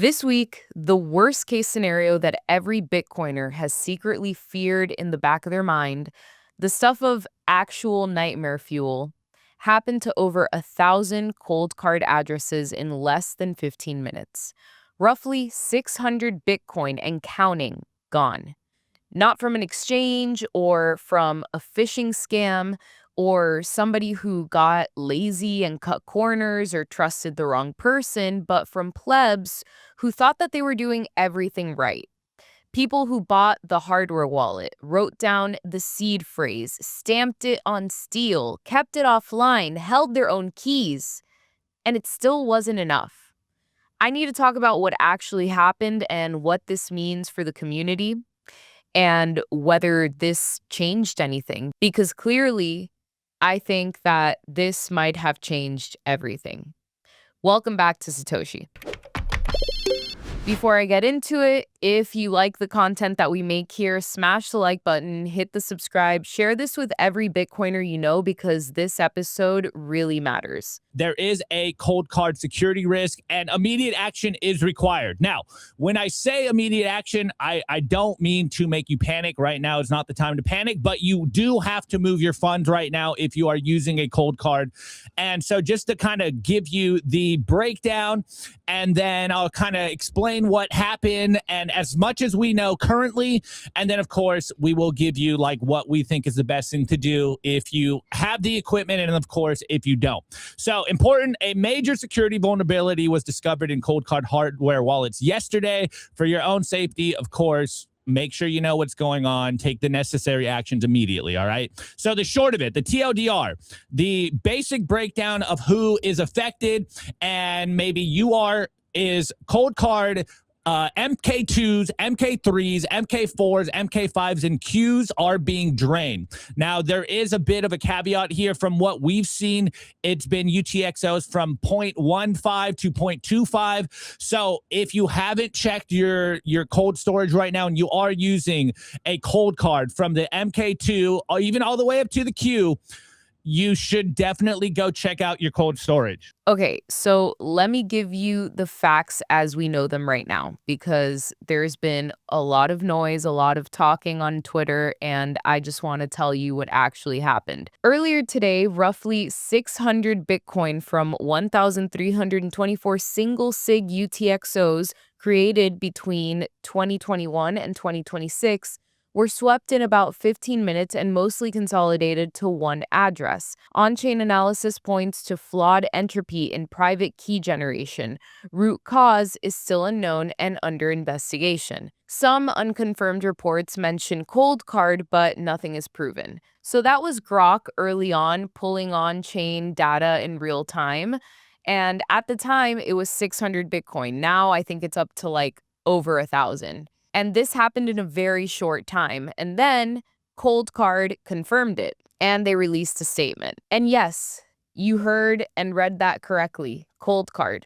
This week, the worst case scenario that every Bitcoiner has secretly feared in the back of their mind, the stuff of actual nightmare fuel, happened to over 1,000 cold card addresses in less than 15 minutes. Roughly 600 Bitcoin and counting gone. Not from an exchange or from a phishing scam or somebody who got lazy and cut corners or trusted the wrong person, but from plebs who thought that they were doing everything right. People who bought the hardware wallet, wrote down the seed phrase, stamped it on steel, kept it offline, held their own keys, and it still wasn't enough. I need to talk about what actually happened and what this means for the community and whether this changed anything. Because clearly, I think that this might have changed everything. Welcome back to Satoshi. Before I get into it, if you like the content that we make here, smash the like button, hit the subscribe, share this with every Bitcoiner you know because this episode really matters. There is a cold card security risk and immediate action is required. Now, when I say immediate action, I don't mean to make you panic. Right now is not the time to panic, but you do have to move your funds right now if you are using a cold card. And so just to kind of give you the breakdown, and then I'll kind of explain what happened and as much as we know currently. And then, of course, we will give you like what we think is the best thing to do if you have the equipment and, of course, if you don't. So important, a major security vulnerability was discovered in cold card hardware wallets yesterday. For your own safety, of course, make sure you know what's going on. Take the necessary actions immediately, all right? So the short of it, the TLDR, the basic breakdown of who is affected, and maybe you are, is cold card MK2s, MK3s, MK4s, MK5s, and Qs are being drained. Now, there is a bit of a caveat here. From what we've seen, it's been UTXOs from 0.15 to 0.25. So if you haven't checked your cold storage right now and you are using a cold card from the MK2 or even all the way up to the Q, you should definitely go check out your cold storage. Okay, so let me give you the facts as we know them right now, because there's been a lot of noise, a lot of talking on Twitter, and I just want to tell you what actually happened. Earlier today, roughly 600 Bitcoin from 1,324 single SIG UTXOs created between 2021 and 2026 were swept in about 15 minutes and mostly consolidated to one address. On-chain analysis points to flawed entropy in private key generation. Root cause is still unknown and under investigation. Some unconfirmed reports mention Coldcard, but nothing is proven. So that was Grok early on, pulling on-chain data in real time. And at the time, it was 600 Bitcoin. Now I think it's up to like over 1,000. And this happened in a very short time. And then Coldcard confirmed it and they released a statement. And yes, you heard and read that correctly. Coldcard,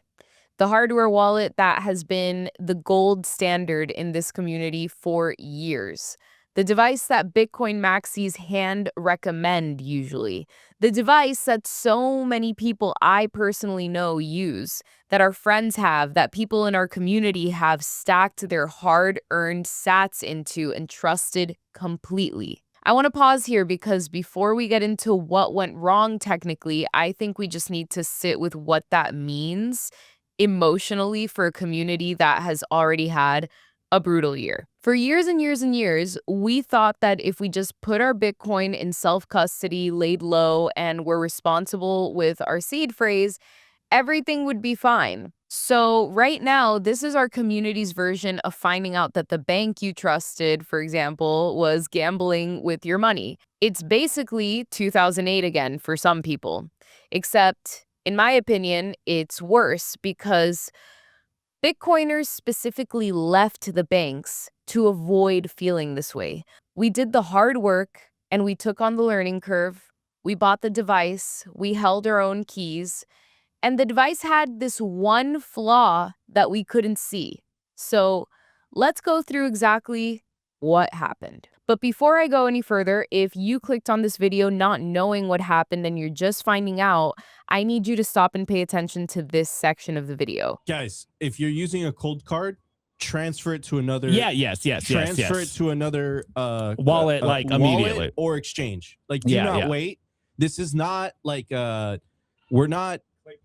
the hardware wallet that has been the gold standard in this community for years. The device that Bitcoin maxis hand recommend usually. The device that so many people I personally know use, that our friends have, that people in our community have stacked their hard-earned sats into and trusted completely. I want to pause here because before we get into what went wrong technically, I think we just need to sit with what that means emotionally for a community that has already had a brutal year. For years and years and years, we thought that if we just put our Bitcoin in self-custody, laid low, and were responsible with our seed phrase, everything would be fine. So right now, this is our community's version of finding out that the bank you trusted, for example, was gambling with your money. It's basically 2008 again for some people. Except, in my opinion, it's worse because Bitcoiners specifically left the banks to avoid feeling this way. We did the hard work and we took on the learning curve. We bought the device, we held our own keys, and the device had this one flaw that we couldn't see. So let's go through exactly what happened. But before I go any further, if you clicked on this video not knowing what happened and you're just finding out, I need you to stop and pay attention to this section of the video. Guys, if you're using a cold card, transfer it to another. Transfer it to another wallet, like immediately, or exchange. Like, do not wait. This is not like we're not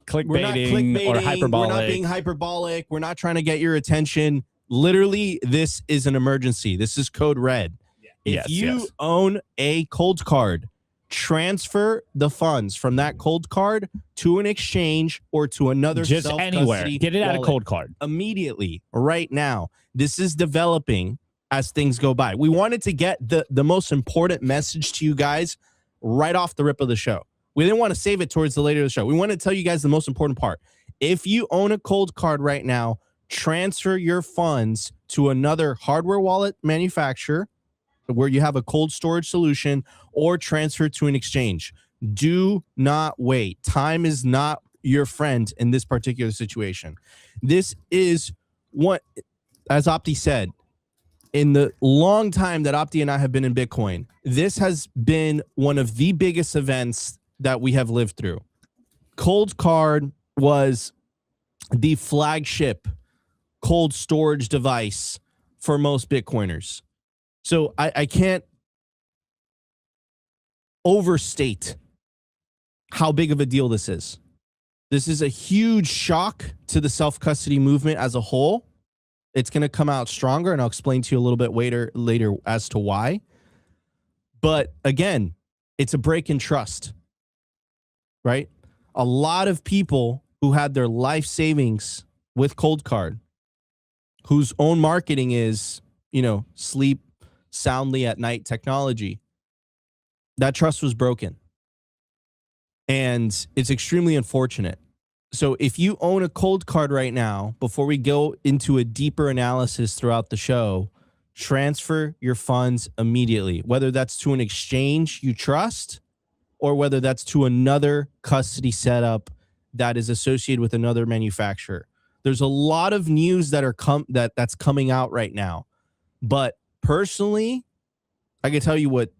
clickbaiting or hyperbolic. We're not being hyperbolic. We're not trying to get your attention. Literally, this is an emergency. This is code red. If you own a cold card, transfer the funds from that cold card to an exchange or to another just anywhere. Get it out of cold card immediately, right now. This is developing as things go by. We wanted to get the most important message to you guys right off the rip of the show. We didn't want to save it towards the later of the show. We want to tell you guys the most important part. If you own a cold card right now, transfer your funds to another hardware wallet manufacturer where you have a cold storage solution, or transfer to an exchange. Do not wait. Time is not your friend in this particular situation. This is what, as Opti said, in the long time that Opti and I have been in Bitcoin, this has been one of the biggest events that we have lived through. Coldcard was the flagship cold storage device for most Bitcoiners. So I can't overstate how big of a deal this is. This is a huge shock to the self-custody movement as a whole. It's going to come out stronger, and I'll explain to you a little bit later as to why. But again, it's a break in trust, right? A lot of people who had their life savings with Coldcard, whose own marketing is, sleep soundly at night technology, that trust was broken. And it's extremely unfortunate. So if you own a cold card right now, before we go into a deeper analysis throughout the show, transfer your funds immediately, whether that's to an exchange you trust or whether that's to another custody setup that is associated with another manufacturer. There's a lot of news that's coming out right now. But personally, I can tell you what,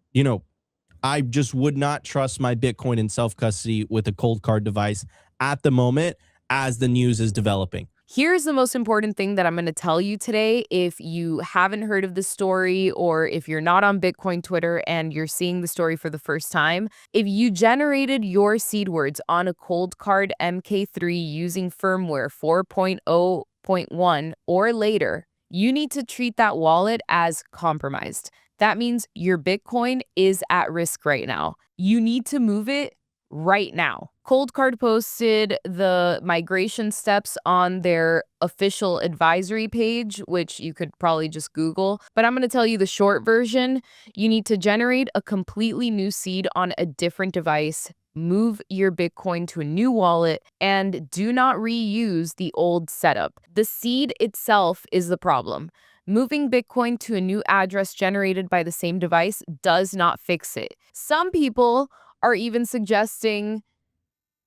I just would not trust my Bitcoin in self-custody with a cold card device at the moment as the news is developing. Here's the most important thing that I'm going to tell you today. If you haven't heard of the story, or if you're not on Bitcoin Twitter and you're seeing the story for the first time, if you generated your seed words on a Coldcard MK3 using firmware 4.0.1 or later, you need to treat that wallet as compromised. That means your Bitcoin is at risk right now. You need to move it right now. Coldcard posted the migration steps on their official advisory page, which you could probably just Google. But I'm going to tell you the short version. You need to generate a completely new seed on a different device, move your Bitcoin to a new wallet, and do not reuse the old setup. The seed itself is the problem. Moving Bitcoin to a new address generated by the same device does not fix it. Some people are even suggesting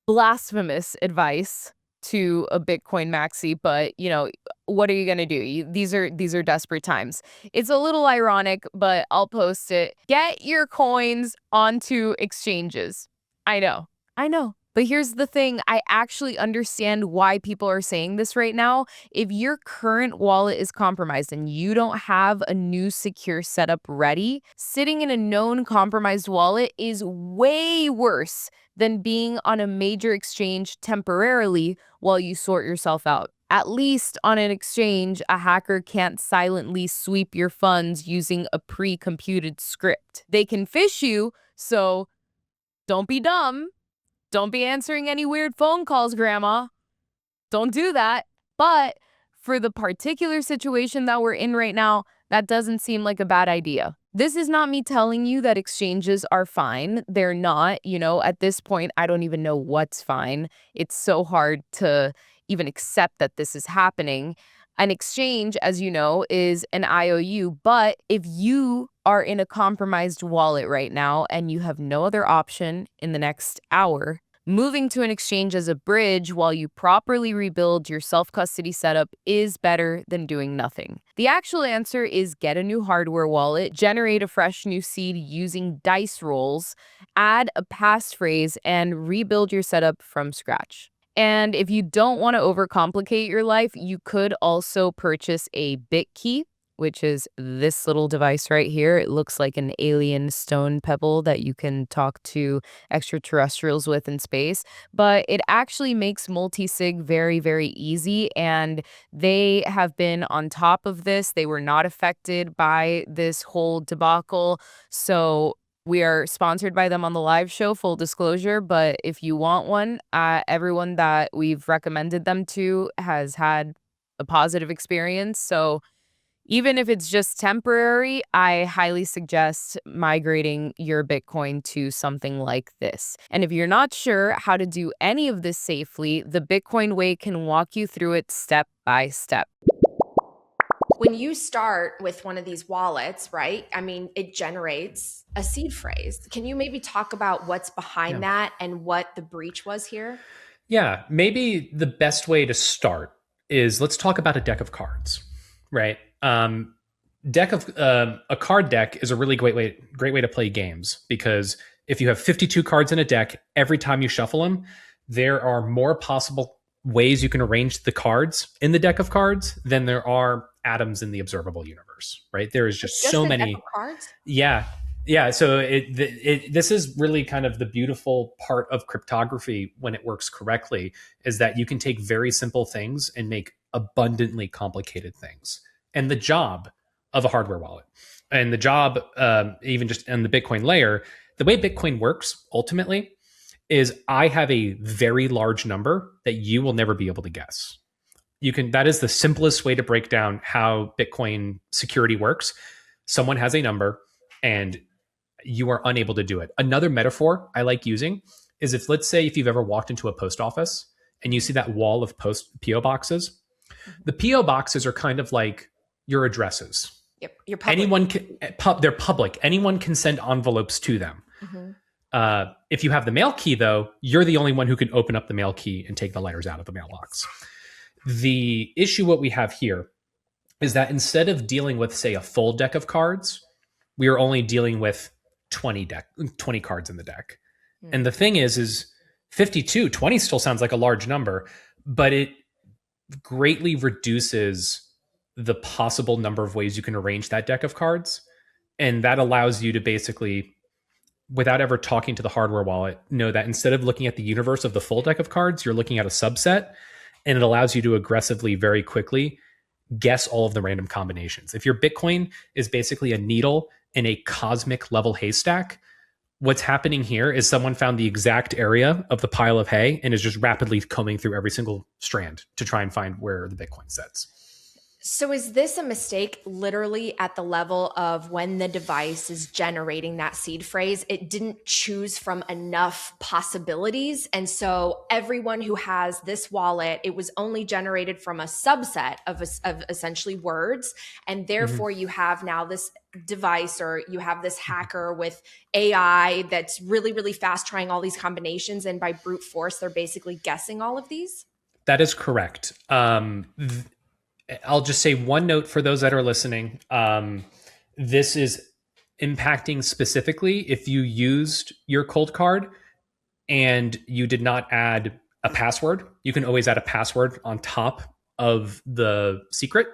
blasphemous advice to a Bitcoin maxi, but what are you going to do? These are desperate times. It's a little ironic, but I'll post it. Get your coins onto exchanges. I know. But here's the thing. I actually understand why people are saying this right now. If your current wallet is compromised and you don't have a new secure setup ready, sitting in a known compromised wallet is way worse than being on a major exchange temporarily while you sort yourself out. At least on an exchange, a hacker can't silently sweep your funds using a pre-computed script. They can phish you, so don't be dumb. Don't be answering any weird phone calls, Grandma. Don't do that. But for the particular situation that we're in right now, that doesn't seem like a bad idea. This is not me telling you that exchanges are fine. They're not. At this point, I don't even know what's fine. It's so hard to even accept that this is happening. An exchange, as you know, is an IOU. But if you are in a compromised wallet right now and you have no other option in the next hour, Moving to an exchange as a bridge while you properly rebuild your self-custody setup is better than doing nothing. The actual answer is get a new hardware wallet, generate a fresh new seed using dice rolls, add a passphrase, and rebuild your setup from scratch. And if you don't want to overcomplicate your life, you could also purchase a BitKey, which is this little device right here. It looks like an alien stone pebble that you can talk to extraterrestrials with in space, but it actually makes multi-sig very, very easy. And they have been on top of this. They were not affected by this whole debacle. So we are sponsored by them on the live show, full disclosure. But if you want one, everyone that we've recommended them to has had a positive experience. So even if it's just temporary, I highly suggest migrating your Bitcoin to something like this. And if you're not sure how to do any of this safely, the Bitcoin Way can walk you through it step by step. When you start with one of these wallets, right? I mean, it generates a seed phrase. Can you maybe talk about what's behind that and what the breach was here? Yeah, maybe the best way to start is let's talk about a deck of cards, right? A card deck is a really great way to play games, because if you have 52 cards in a deck, every time you shuffle them, there are more possible ways you can arrange the cards in the deck of cards than there are atoms in the observable universe, right? There is just so many deck of cards? Yeah. So this is really kind of the beautiful part of cryptography when it works correctly, is that you can take very simple things and make abundantly complicated things. And the job of a hardware wallet, and the job, even just on the Bitcoin layer, the way Bitcoin works ultimately is I have a very large number that you will never be able to guess. That is the simplest way to break down how Bitcoin security works. Someone has a number and you are unable to do it. Another metaphor I like using is let's say if you've ever walked into a post office and you see that wall of PO boxes, the PO boxes are kind of like your addresses. Yep, you're public. They're public. Anyone can send envelopes to them. If you have the mail key, though, you're the only one who can open up the mail key and take the letters out of the mailbox. The issue what we have here is that instead of dealing with, say, a full deck of cards, we are only dealing with 20 cards in the deck. And the thing is 52, 20 still sounds like a large number, but it greatly reduces the possible number of ways you can arrange that deck of cards. And that allows you to basically, without ever talking to the hardware wallet, know that instead of looking at the universe of the full deck of cards, you're looking at a subset, and it allows you to aggressively, very quickly guess all of the random combinations. If your Bitcoin is basically a needle in a cosmic level haystack, what's happening here is someone found the exact area of the pile of hay and is just rapidly combing through every single strand to try and find where the Bitcoin sits. So is this a mistake literally at the level of when the device is generating that seed phrase, it didn't choose from enough possibilities? And so everyone who has this wallet, it was only generated from a subset of essentially words. And therefore you have now this device, or you have this hacker with AI that's really, really fast trying all these combinations. And by brute force, they're basically guessing all of these? That is correct. I'll just say one note for those that are listening. This is impacting specifically if you used your Coldcard and you did not add a password. You can always add a password on top of the secret.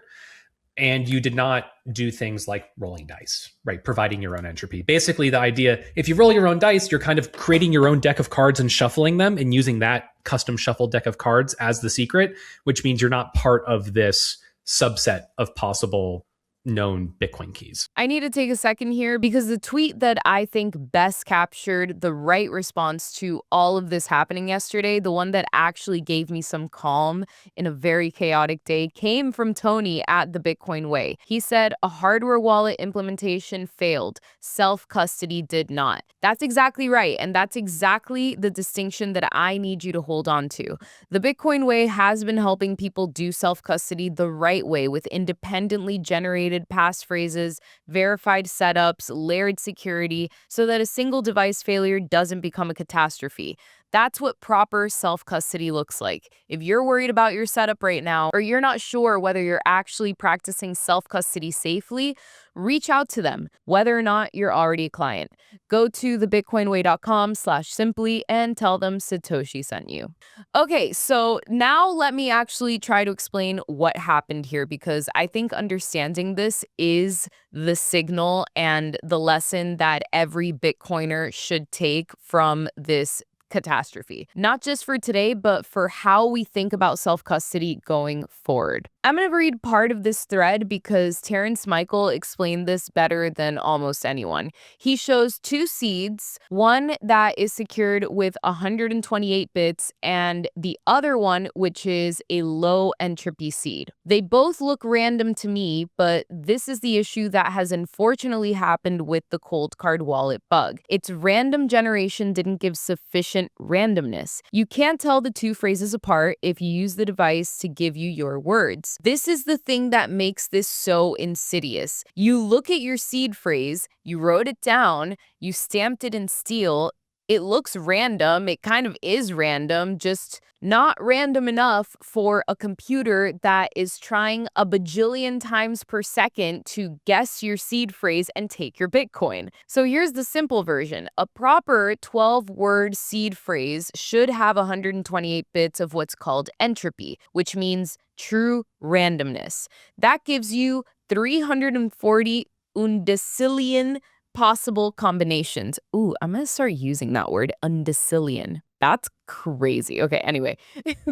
And you did not do things like rolling dice, right? Providing your own entropy. Basically, the idea, if you roll your own dice, you're kind of creating your own deck of cards and shuffling them and using that custom shuffled deck of cards as the secret, which means you're not part of this subset of possible known Bitcoin keys. I need to take a second here because the tweet that I think best captured the right response to all of this happening yesterday, the one that actually gave me some calm in a very chaotic day, came from Tony at the Bitcoin Way. He said, a hardware wallet implementation failed. Self-custody did not. That's exactly right. And that's exactly the distinction that I need you to hold on to. The Bitcoin Way has been helping people do self-custody the right way with independently generated passphrases, verified setups, layered security, so that a single device failure doesn't become a catastrophe. That's what proper self-custody looks like. If you're worried about your setup right now, or you're not sure whether you're actually practicing self-custody safely, reach out to them, whether or not you're already a client. Go to thebitcoinway.com/simply and tell them Satoshi sent you. Okay, so now let me actually try to explain what happened here, because I think understanding this is the signal and the lesson that every Bitcoiner should take from this catastrophe, not just for today, but for how we think about self-custody going forward. I'm going to read part of this thread because Terrence Michael explained this better than almost anyone. He shows two seeds, one that is secured with 128 bits and the other one which is a low entropy seed. They both look random to me, but this is the issue that has unfortunately happened with the Coldcard wallet bug. Its random generation didn't give sufficient randomness. You can't tell the two phrases apart if you use the device to give you your words. This is the thing that makes this so insidious. You look at your seed phrase, you wrote it down, you stamped it in steel. It looks random. It kind of is random, just not random enough for a computer that is trying a bajillion times per second to guess your seed phrase and take your Bitcoin. So here's the simple version. A proper 12-word seed phrase should have 128 bits of what's called entropy, which means true randomness. That gives you 340 undecillion possible combinations. Ooh, I'm gonna start using that word, undecillion. That's crazy. Okay, anyway,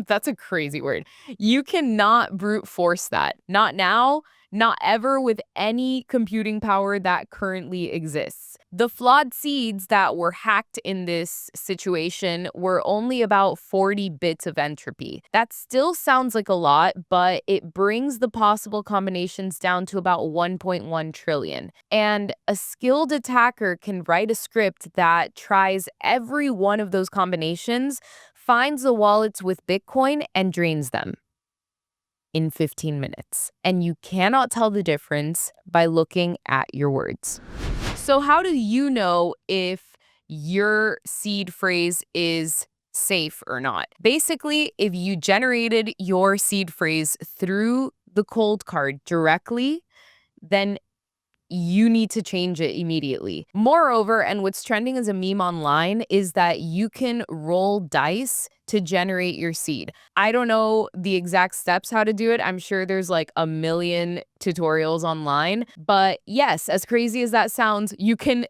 that's a crazy word. You cannot brute force that. Not now, not ever with any computing power that currently exists. The flawed seeds that were hacked in this situation were only about 40 bits of entropy. That still sounds like a lot, but it brings the possible combinations down to about 1.1 trillion. And a skilled attacker can write a script that tries every one of those combinations, finds the wallets with Bitcoin, and drains them in 15 minutes. And you cannot tell the difference by looking at your words. So how do you know if your seed phrase is safe or not? Basically, if you generated your seed phrase through the Coldcard directly, then you need to change it immediately. Moreover, and what's trending as a meme online is that you can roll dice to generate your seed. I don't know the exact steps how to do it. I'm sure there's like a million tutorials online. But yes, as crazy as that sounds, you can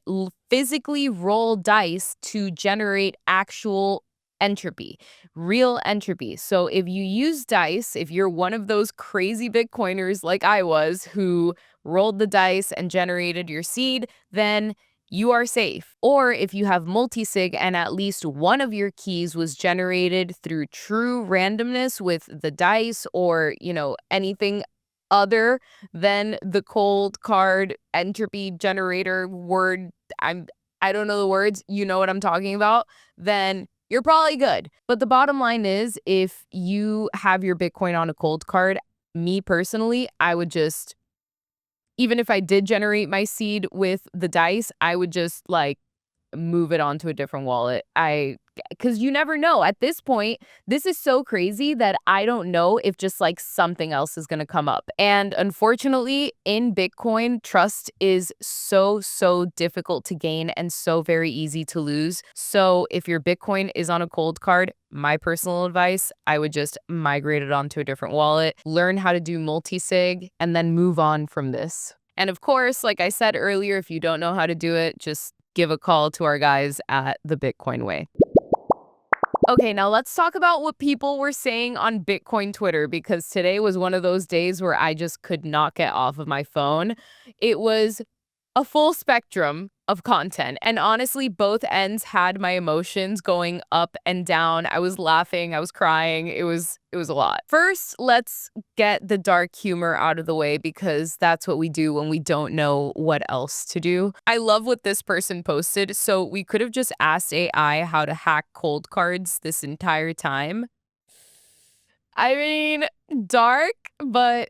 physically roll dice to generate actual entropy, real entropy. So if you use dice, if you're one of those crazy Bitcoiners like I was who rolled the dice and generated your seed, then you are safe. Or if you have multisig and at least one of your keys was generated through true randomness with the dice or, anything other than the Coldcard entropy generator word, I don't know the words, you know what I'm talking about, then you're probably good. But the bottom line is, if you have your Bitcoin on a Coldcard, me personally, I would just, even if I did generate my seed with the dice, I would just move it onto a different wallet. Because you never know. At this point, this is so crazy that I don't know if just something else is going to come up. And unfortunately, in Bitcoin, trust is so difficult to gain and so very easy to lose. So if your Bitcoin is on a Coldcard, my personal advice, I would just migrate it onto a different wallet, learn how to do multisig, and then move on from this. And of course, like I said earlier, if you don't know how to do it, just give a call to our guys at the Bitcoin Way. Okay, now let's talk about what people were saying on Bitcoin Twitter, because today was one of those days where I just could not get off of my phone. It was a full spectrum of content. And honestly, both ends had my emotions going up and down. I was laughing, I was crying. It was a lot. First, let's get the dark humor out of the way, because that's what we do when we don't know what else to do. I love what this person posted. So we could have just asked AI how to hack cold cards this entire time. I mean, dark, but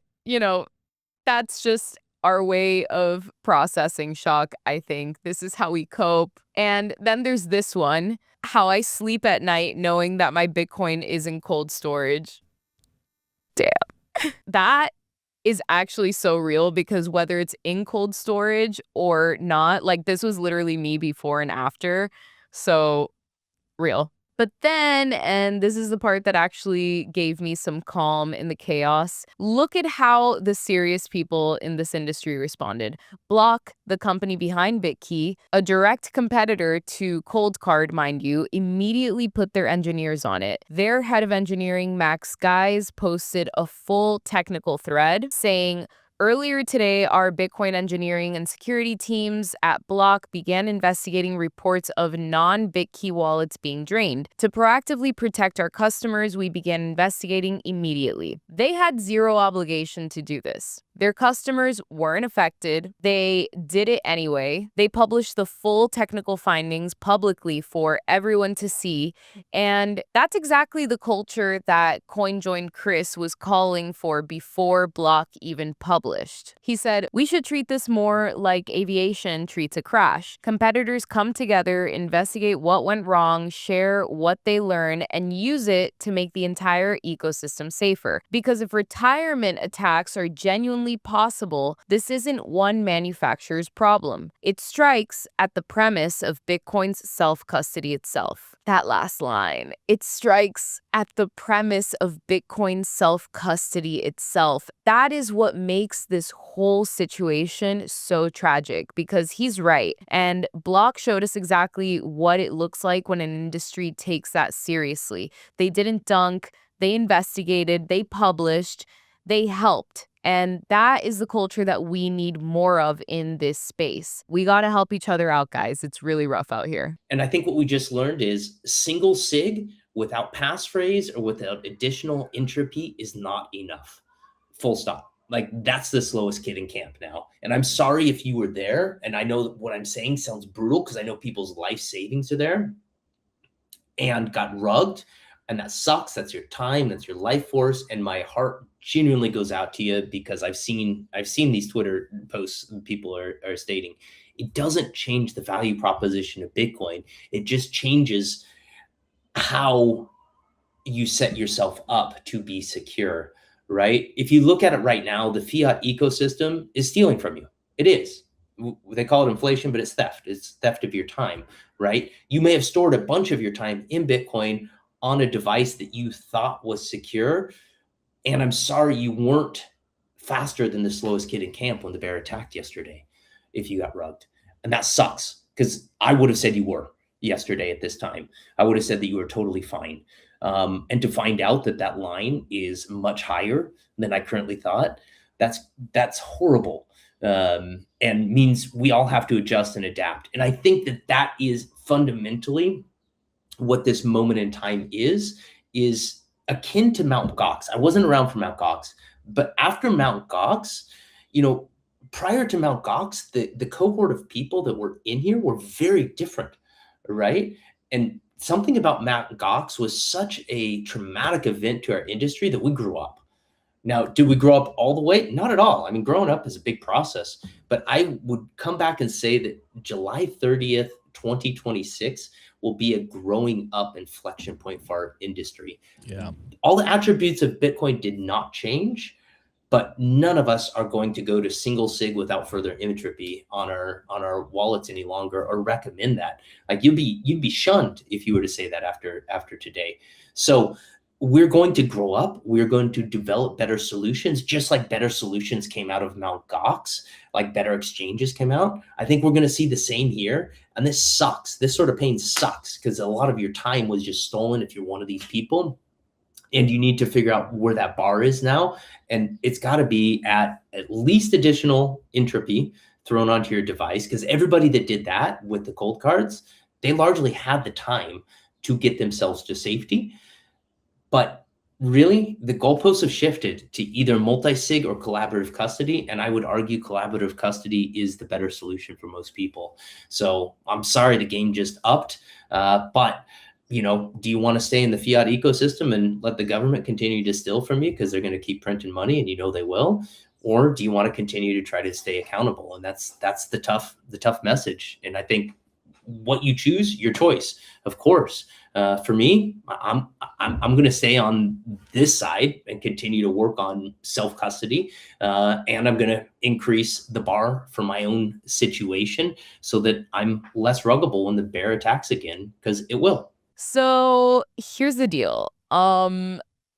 that's just our way of processing shock, I think. This is how we cope. And then there's this one. how I sleep at night knowing that my Bitcoin is in cold storage. Damn. That is actually so real because whether it's in cold storage or not, like this was literally me before and after. So real. But then, and this is the part that actually gave me some calm in the chaos, look at how the serious people in this industry responded. Block, the company behind BitKey, a direct competitor to Coldcard, mind you, immediately put their engineers on it. Their head of engineering, Max Guys, posted a full technical thread saying, earlier today, our Bitcoin engineering and security teams at Block began investigating reports of non-BitKey wallets being drained. To proactively protect our customers, we began investigating immediately. They had zero obligation to do this. Their customers weren't affected. They did it anyway. They published the full technical findings publicly for everyone to see. And that's exactly the culture that CoinJoin Chris was calling for before Block even published. He said, we should treat this more like aviation treats a crash. Competitors come together, investigate what went wrong, share what they learn, and use it to make the entire ecosystem safer. Because if retirement attacks are genuinely possible, this isn't one manufacturer's problem. It strikes at the premise of Bitcoin's self-custody itself. That last line. It strikes at the premise of Bitcoin's self-custody itself. That is what makes this whole situation so tragic, because he's right. And Block showed us exactly what it looks like when an industry takes that seriously. They didn't dunk, they investigated, they published, they helped. And that is the culture that we need more of in this space. We got to help each other out, guys. It's really rough out here. And I think what we just learned is single sig without passphrase or without additional entropy is not enough. Full stop. Like, that's the slowest kid in camp now. And I'm sorry if you were there. And I know that what I'm saying sounds brutal because I know people's life savings are there and got rugged. And that sucks. That's your time. That's your life force. And my heart genuinely goes out to you because I've seen these Twitter posts people are stating. It doesn't change the value proposition of Bitcoin. It just changes how you set yourself up to be secure, right? If you look at it right now, the fiat ecosystem is stealing from you. It is. They call it inflation, but it's theft. It's theft of your time, right? You may have stored a bunch of your time in Bitcoin on a device that you thought was secure. And I'm sorry you weren't faster than the slowest kid in camp when the bear attacked yesterday if you got rugged. And that sucks because I would have said you were yesterday at this time. I would have said that you were totally fine. And to find out that that line is much higher than I currently thought, that's horrible. And means we all have to adjust and adapt. And I think that that is fundamentally what this moment in time is akin to Mount Gox. I wasn't around for Mount Gox, but after Mount Gox, prior to Mount Gox, the cohort of people that were in here were very different, right? And something about Mount Gox was such a traumatic event to our industry that we grew up. Now, did we grow up all the way? Not at all. I mean, growing up is a big process, but I would come back and say that July 30th, 2026 will be a growing up inflection point for our industry. Yeah. All the attributes of Bitcoin did not change, but none of us are going to go to single sig without further entropy on our wallets any longer or recommend that. Like, you'd be shunned if you were to say that after today. So we're going to grow up. We're going to develop better solutions, just like better solutions came out of Mount Gox, like better exchanges came out. I think we're going to see the same here. And this sucks. This sort of pain sucks because a lot of your time was just stolen if you're one of these people. And you need to figure out where that bar is now. And it's got to be at least additional entropy thrown onto your device, because everybody that did that with the cold cards, they largely had the time to get themselves to safety. But really, the goalposts have shifted to either multi-sig or collaborative custody. And I would argue collaborative custody is the better solution for most people. So I'm sorry the game just upped. But, do you want to stay in the fiat ecosystem and let the government continue to steal from you because they're going to keep printing money and they will? Or do you want to continue to try to stay accountable? And that's the tough message. And I think what you choose, your choice, of course. For me, I'm going to stay on this side and continue to work on self custody, and I'm going to increase the bar for my own situation so that I'm less ruggable when the bear attacks again, because it will. So here's the deal.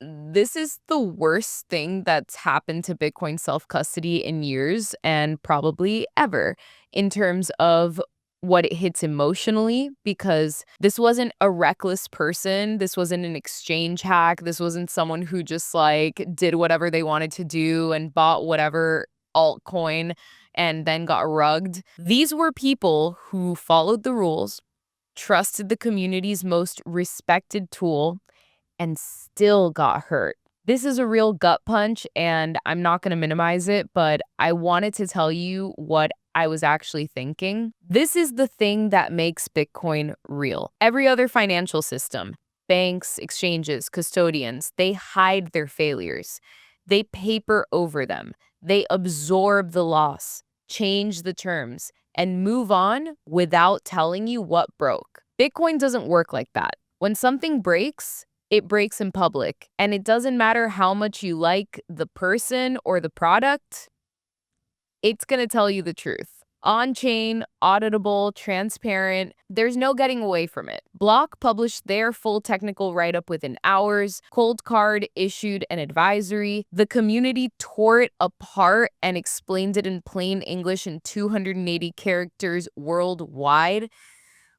This is the worst thing that's happened to Bitcoin self-custody in years and probably ever in terms of what it hits emotionally, because this wasn't a reckless person. This wasn't an exchange hack. This wasn't someone who just like did whatever they wanted to do and bought whatever altcoin and then got rugged. These were people who followed the rules, trusted the community's most respected tool, and still got hurt. This is a real gut punch, and I'm not going to minimize it, but I wanted to tell you what I was actually thinking. This is the thing that makes Bitcoin real. Every other financial system, banks, exchanges, custodians, they hide their failures. They paper over them. They absorb the loss, change the terms, and move on without telling you what broke. Bitcoin doesn't work like that. When something breaks, it breaks in public, and it doesn't matter how much you like the person or the product, it's going to tell you the truth. On-chain, auditable, transparent, there's no getting away from it. Block published their full technical write-up within hours. Coldcard issued an advisory. The community tore it apart and explained it in plain English in 280 characters worldwide.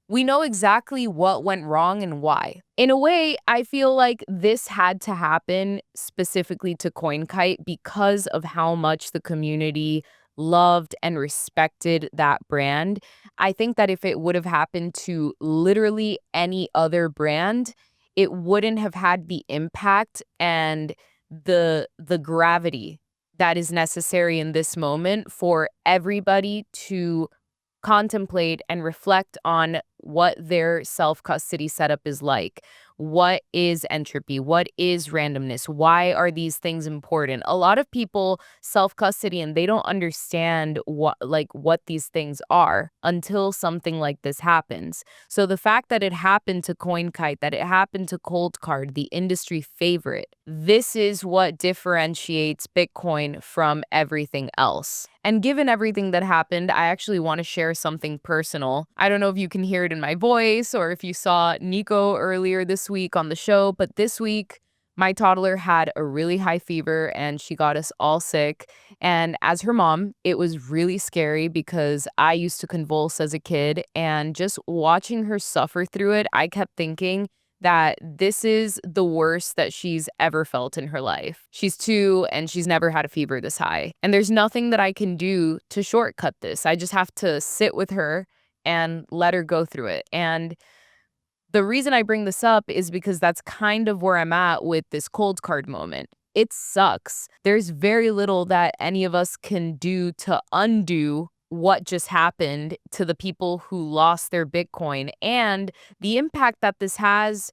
We know exactly what went wrong and why. In a way, I feel like this had to happen specifically to CoinKite because of how much the community loved and respected that brand. I think that if it would have happened to literally any other brand, it wouldn't have had the impact and the gravity that is necessary in this moment for everybody to contemplate and reflect on what their self-custody setup is like. What is entropy? What is randomness? Why are these things important? A lot of people self-custody and they don't understand what these things are until something like this happens. So the fact that it happened to CoinKite, that it happened to Coldcard, the industry favorite, this is what differentiates Bitcoin from everything else. And given everything that happened, I actually want to share something personal. I don't know if you can hear it in my voice or if you saw Nico earlier this week on the show, but this week, my toddler had a really high fever and she got us all sick. And as her mom, it was really scary because I used to convulse as a kid. And just watching her suffer through it, I kept thinking that this is the worst that she's ever felt in her life. She's 2 and she's never had a fever this high. And there's nothing that I can do to shortcut this. I just have to sit with her and let her go through it. And the reason I bring this up is because that's kind of where I'm at with this Coldcard moment. It sucks. There's very little that any of us can do to undo what just happened to the people who lost their Bitcoin and the impact that this has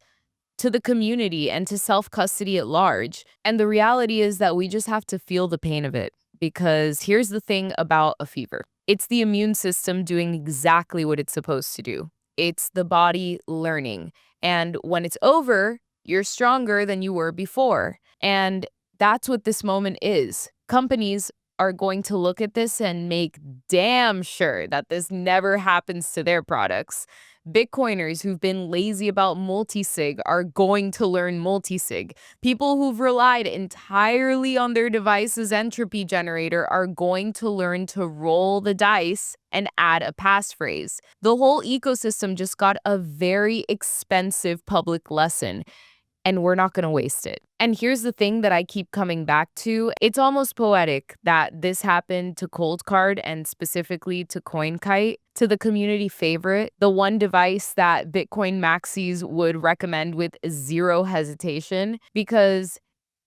to the community and to self-custody at large. And the reality is that we just have to feel the pain of it, because here's the thing about a fever. It's the immune system doing exactly what it's supposed to do. It's the body learning. And when it's over, you're stronger than you were before. And that's what this moment is. Companies are going to look at this and make damn sure that this never happens to their products. Bitcoiners who've been lazy about multisig are going to learn multisig. People who've relied entirely on their device's entropy generator are going to learn to roll the dice and add a passphrase. The whole ecosystem just got a very expensive public lesson, and we're not going to waste it. And here's the thing that I keep coming back to. It's almost poetic that this happened to Coldcard and specifically to CoinKite, to the community favorite, the one device that Bitcoin maxis would recommend with zero hesitation. Because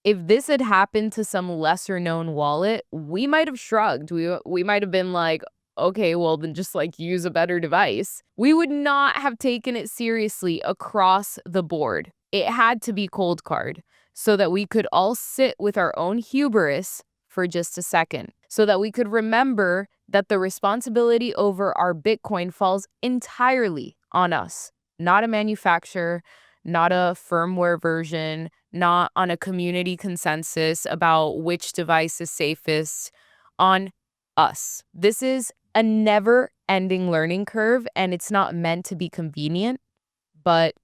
if this had happened to some lesser known wallet, we might have shrugged. We might have been like, okay, well, then just like use a better device. We would not have taken it seriously across the board. It had to be Coldcard so that we could all sit with our own hubris for just a second, so that we could remember that the responsibility over our Bitcoin falls entirely on us, not a manufacturer, not a firmware version, not on a community consensus about which device is safest, on us. This is a never-ending learning curve, and it's not meant to be convenient, but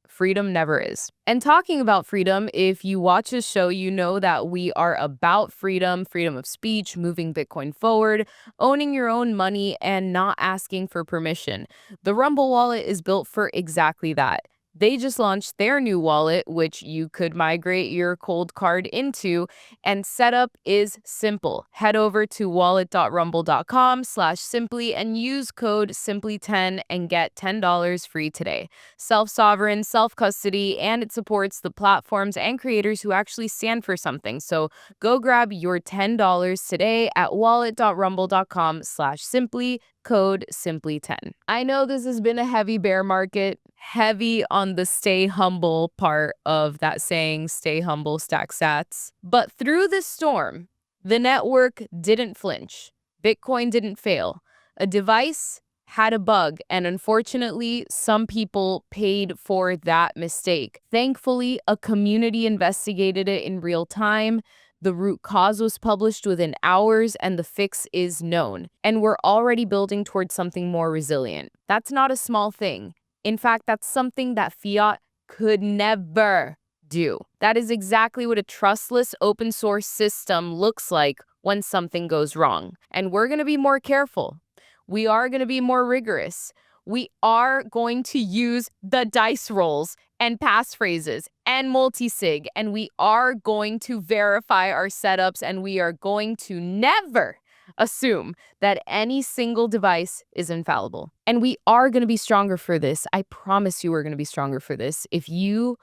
freedom never is. And talking about freedom, if you watch this show, you know that we are about freedom, freedom of speech, moving Bitcoin forward, owning your own money, and not asking for permission. The Rumble wallet is built for exactly that. They just launched their new wallet, which you could migrate your Coldcard into, and setup is simple. Head over to wallet.rumble.com/simply and use code simply10 and get $10 free today. Self-sovereign, self-custody, and it supports the platforms and creators who actually stand for something. So go grab your $10 today at wallet.rumble.com/simply, code simply10. I know this has been a heavy bear market, heavy on the stay humble part of that saying, stay humble, stack sats. But through this storm, the network didn't flinch. Bitcoin didn't fail. A device had a bug, and unfortunately, some people paid for that mistake. Thankfully, a community investigated it in real time. The root cause was published within hours, and the fix is known. And we're already building towards something more resilient. That's not a small thing. In fact, that's something that fiat could never do. That is exactly what a trustless open source system looks like when something goes wrong. And we're going to be more careful. We are going to be more rigorous. We are going to use the dice rolls and passphrases and multisig, and we are going to verify our setups, and we are going to never assume that any single device is infallible. And we are going to be stronger for this. I promise you we're going to be stronger for this. If you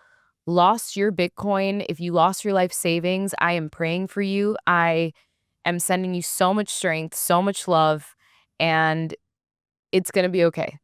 lost your Bitcoin, if you lost your life savings, I am praying for you. I am sending you so much strength, so much love, and it's going to be okay.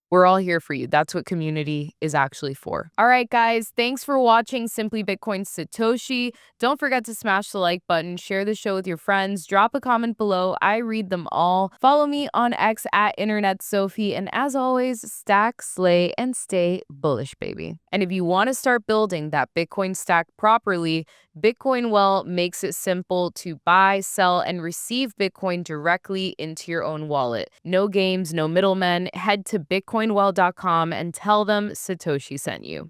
We're all here for you. That's what community is actually for. All right, guys, thanks for watching Simply Bitcoin Satoshi. Don't forget to smash the like button, share the show with your friends, drop a comment below. I read them all. Follow me on X at InternetSophie. And as always, stack, slay, and stay bullish, baby. And if you want to start building that Bitcoin stack properly, Bitcoin Well makes it simple to buy, sell, and receive Bitcoin directly into your own wallet. No games, no middlemen. Head to bitcoinwell.com and tell them Satoshi sent you.